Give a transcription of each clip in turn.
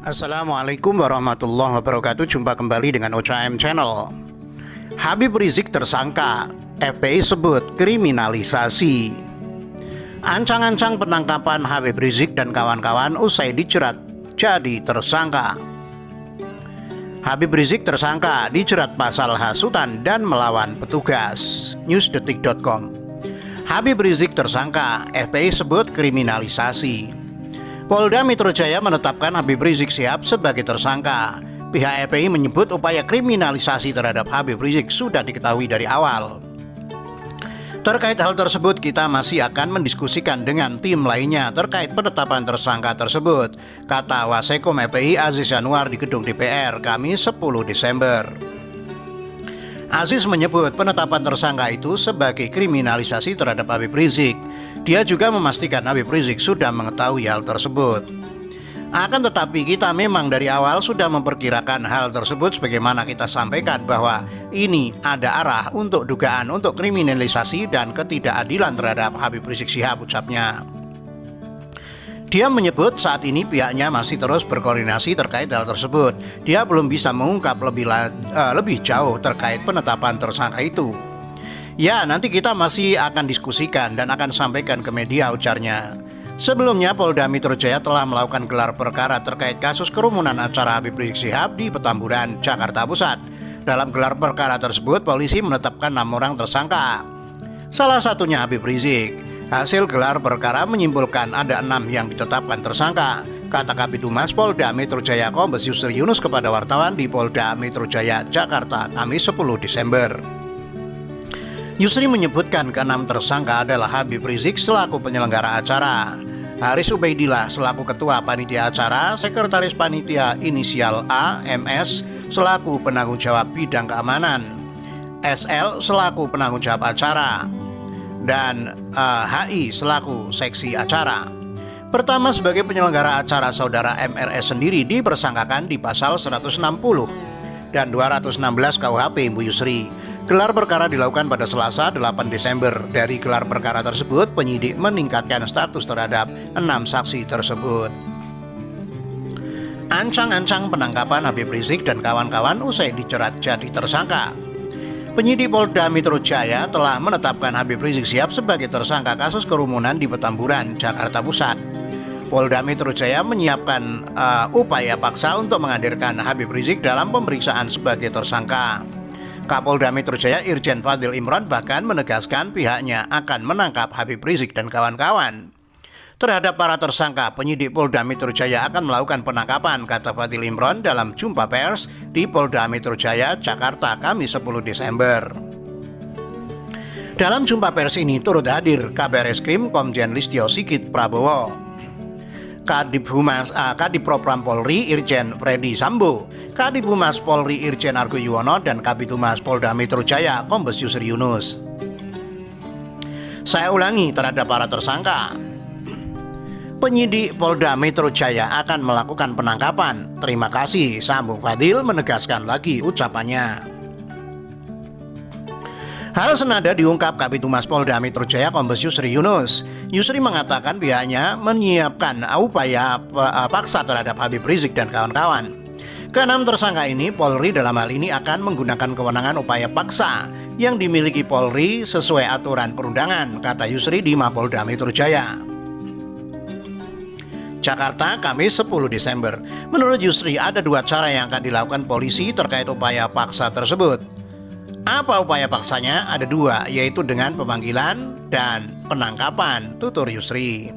Assalamualaikum warahmatullahi wabarakatuh. Jumpa kembali dengan OCM Channel. Habib Rizik tersangka, FPI sebut kriminalisasi. Ancang-ancang penangkapan Habib Rizik dan kawan-kawan usai dijerat jadi tersangka. Habib Rizik tersangka dijerat pasal hasutan dan melawan petugas. Newsdetik.com. Habib Rizik tersangka, FPI sebut kriminalisasi. Polda Metro Jaya menetapkan Habib Rizik Syihab sebagai tersangka. Pihak FPI menyebut upaya kriminalisasi terhadap Habib Rizik sudah diketahui dari awal. Terkait hal tersebut, kita masih akan mendiskusikan dengan tim lainnya terkait penetapan tersangka tersebut, kata Wasekum FPI Aziz Yanuar di gedung DPR Kamis 10 Desember. Aziz menyebut penetapan tersangka itu sebagai kriminalisasi terhadap Habib Rizik. Dia juga memastikan Habib Rizik sudah mengetahui hal tersebut. Akan tetapi kita memang dari awal sudah memperkirakan hal tersebut sebagaimana kita sampaikan bahwa ini ada arah untuk dugaan untuk kriminalisasi dan ketidakadilan terhadap Habib Rizik Syihab, ucapnya. Dia menyebut saat ini pihaknya masih terus berkoordinasi terkait hal tersebut. Dia belum bisa mengungkap lebih jauh terkait penetapan tersangka itu. Ya, nanti kita masih akan diskusikan dan akan sampaikan ke media, ujarnya. Sebelumnya Polda Metro Jaya telah melakukan gelar perkara terkait kasus kerumunan acara Habib Rizik Syihab di Petamburan, Jakarta Pusat. Dalam gelar perkara tersebut, polisi menetapkan 6 orang tersangka. Salah satunya Habib Rizik. Hasil gelar perkara menyimpulkan ada 6 yang ditetapkan tersangka, kata Kabid Humas Polda Metro Jaya Kombes Yusri Yunus kepada wartawan di Polda Metro Jaya, Jakarta, Kamis 10 Desember. Yusri menyebutkan ke-6 tersangka adalah Habib Rizik selaku penyelenggara acara, Haris Ubaidillah selaku ketua panitia acara, sekretaris panitia inisial A, MS selaku penanggung jawab bidang keamanan, SL selaku penanggung jawab acara, dan HI selaku seksi acara. Pertama, sebagai penyelenggara acara, saudara MRS sendiri dipersangkakan di pasal 160 dan 216 KUHP, Bu Yusri. Gelar perkara dilakukan pada Selasa 8 Desember. Dari gelar perkara tersebut, penyidik meningkatkan status terhadap 6 saksi tersebut. Ancang-ancang penangkapan Habib Rizik dan kawan-kawan usai dijerat jadi tersangka. Penyidik Polda Metro Jaya telah menetapkan Habib Rizik Syihab sebagai tersangka kasus kerumunan di Petamburan, Jakarta Pusat. Polda Metro Jaya menyiapkan upaya paksa untuk menghadirkan Habib Rizik dalam pemeriksaan sebagai tersangka. Kapolda Metro Jaya Irjen Fadil Imron bahkan menegaskan pihaknya akan menangkap Habib Rizik dan kawan-kawan. Terhadap para tersangka, penyidik Polda Metro Jaya akan melakukan penangkapan, kata Fadil Imron dalam jumpa pers di Polda Metro Jaya, Jakarta, Kamis 10 Desember. Dalam jumpa pers ini turut hadir Kabar Eskrim Komjen Listio Sigit Prabowo, Kadip Propam Polri Irjen Freddy Sambo, Kadip Humas Polri Irjen Argo Yuwono, dan Kabid Humas Polda Metro Jaya Kombes Yusri Yunus. Saya ulangi, terhadap para tersangka, penyidik Polda Metro Jaya akan melakukan penangkapan. Terima kasih, sambung Fadil menegaskan lagi ucapannya. Hal senada diungkap Kabid Humas Polda Metro Jaya Kombes Yusri Yunus. Yusri mengatakan pihaknya menyiapkan upaya paksa terhadap Habib Rizik dan kawan-kawan. Ke-6 tersangka ini, Polri dalam hal ini akan menggunakan kewenangan upaya paksa yang dimiliki Polri sesuai aturan perundangan, kata Yusri di Mapolda Metro Jaya, Jakarta, Kamis 10 Desember. Menurut Yusri, ada 2 cara yang akan dilakukan polisi terkait upaya paksa tersebut. Apa upaya paksanya? Ada 2, yaitu dengan pemanggilan dan penangkapan, tutur Yusri.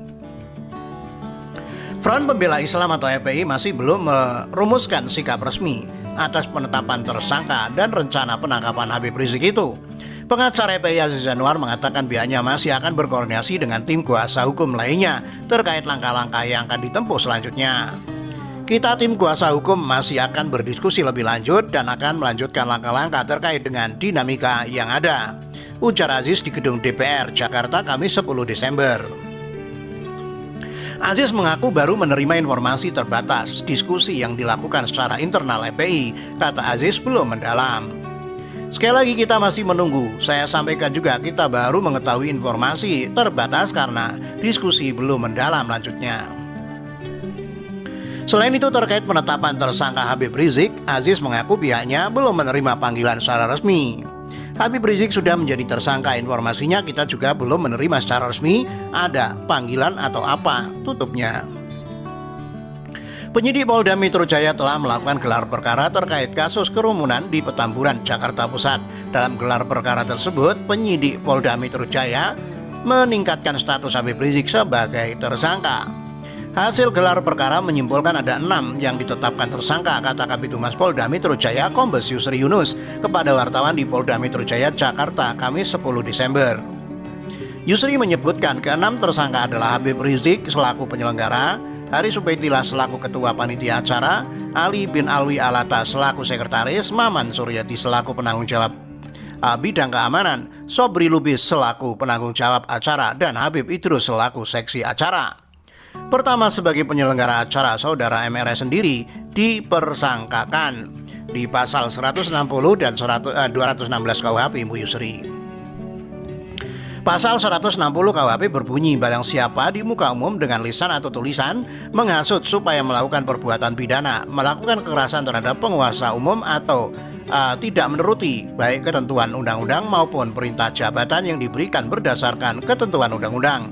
Front Pembela Islam atau FPI masih belum merumuskan sikap resmi atas penetapan tersangka dan rencana penangkapan Habib Rizik itu. Pengacara FPI Aziz Yanuar mengatakan pihaknya masih akan berkoordinasi dengan tim kuasa hukum lainnya terkait langkah-langkah yang akan ditempuh selanjutnya. Kita tim kuasa hukum masih akan berdiskusi lebih lanjut dan akan melanjutkan langkah-langkah terkait dengan dinamika yang ada, ujar Aziz di gedung DPR Jakarta Kamis 10 Desember. Aziz mengaku baru menerima informasi terbatas. Diskusi yang dilakukan secara internal FPI, kata Aziz, belum mendalam. Sekali lagi kita masih menunggu. Saya sampaikan juga kita baru mengetahui informasi terbatas karena diskusi belum mendalam, lanjutnya. Selain itu, terkait penetapan tersangka Habib Rizik, Aziz mengaku pihaknya belum menerima panggilan secara resmi. Habib Rizik sudah menjadi tersangka, informasinya kita juga belum menerima secara resmi ada panggilan atau apa, tutupnya. Penyidik Polda Metro Jaya telah melakukan gelar perkara terkait kasus kerumunan di Petamburan, Jakarta Pusat. Dalam gelar perkara tersebut, penyidik Polda Metro Jaya meningkatkan status Habib Rizik sebagai tersangka. Hasil gelar perkara menyimpulkan ada 6 yang ditetapkan tersangka, kata Kabid Humas Polda Metro Jaya Kombes Yusri Yunus kepada wartawan di Polda Metro Jaya, Jakarta, Kamis 10 Desember. Yusri menyebutkan ke-6 tersangka adalah Habib Rizik selaku penyelenggara, Haris Ubaidillah selaku ketua panitia acara, Ali bin Alwi Alata selaku sekretaris, Maman Suryati selaku penanggung jawab bidang keamanan, Sobri Lubis selaku penanggung jawab acara, dan Habib Idrus selaku seksi acara. Pertama, sebagai penyelenggara acara, saudara MRS sendiri dipersangkakan di pasal 160 dan 216 KUHP, Ibu Yusri. Pasal 160 KUHP berbunyi, barang siapa di muka umum dengan lisan atau tulisan menghasut supaya melakukan perbuatan pidana, melakukan kekerasan terhadap penguasa umum atau tidak menuruti baik ketentuan undang-undang maupun perintah jabatan yang diberikan berdasarkan ketentuan undang-undang,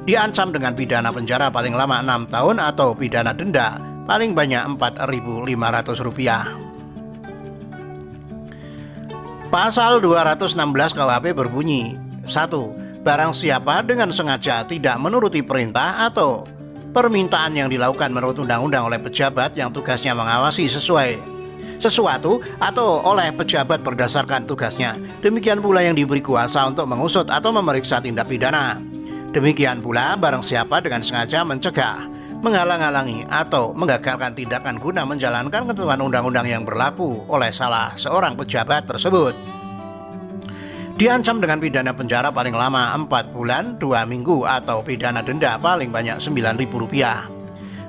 diancam dengan pidana penjara paling lama 6 tahun atau pidana denda paling banyak Rp4.500. Pasal 216 KUHP berbunyi, 1. Barang siapa dengan sengaja tidak menuruti perintah atau permintaan yang dilakukan menurut undang-undang oleh pejabat yang tugasnya mengawasi sesuatu atau oleh pejabat berdasarkan tugasnya, demikian pula yang diberi kuasa untuk mengusut atau memeriksa tindak pidana. Demikian pula barang siapa dengan sengaja mencegah, menghalang-halangi atau menggagalkan tindakan guna menjalankan ketentuan undang-undang yang berlaku oleh salah seorang pejabat tersebut, diancam dengan pidana penjara paling lama 4 bulan 2 minggu atau pidana denda paling banyak Rp9.000.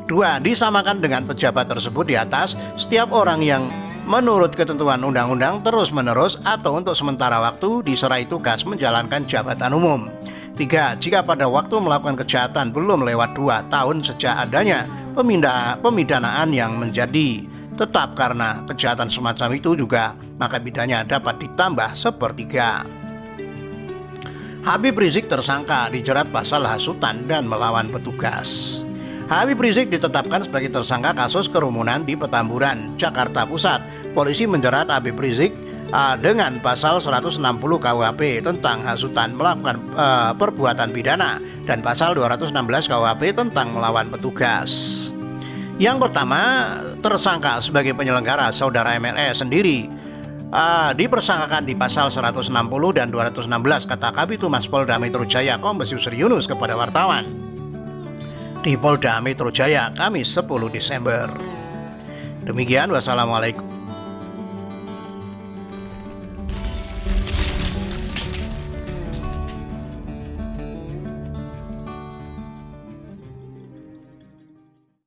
2. Disamakan dengan pejabat tersebut di atas, setiap orang yang menurut ketentuan undang-undang terus-menerus atau untuk sementara waktu diserai tugas menjalankan jabatan umum. 3. Jika pada waktu melakukan kejahatan belum lewat 2 tahun sejak adanya pemidanaan yang menjadi tetap karena kejahatan semacam itu juga, maka pidananya dapat ditambah sepertiga. Habib Rizik tersangka dijerat pasal hasutan dan melawan petugas. Habib Rizik ditetapkan sebagai tersangka kasus kerumunan di Petamburan, Jakarta Pusat. Polisi menjerat Habib Rizik dengan pasal 160 KUHP tentang hasutan melakukan perbuatan pidana dan pasal 216 KUHP tentang melawan petugas. Yang pertama, tersangka sebagai penyelenggara, saudara MRS sendiri dipersangkakan di pasal 160 dan 216, kata Kabid Humas Polda Metro Jaya Kombes Yusri Yunus kepada wartawan di Polda Metro Jaya, Kamis 10 Desember. Demikian, wassalamualaikum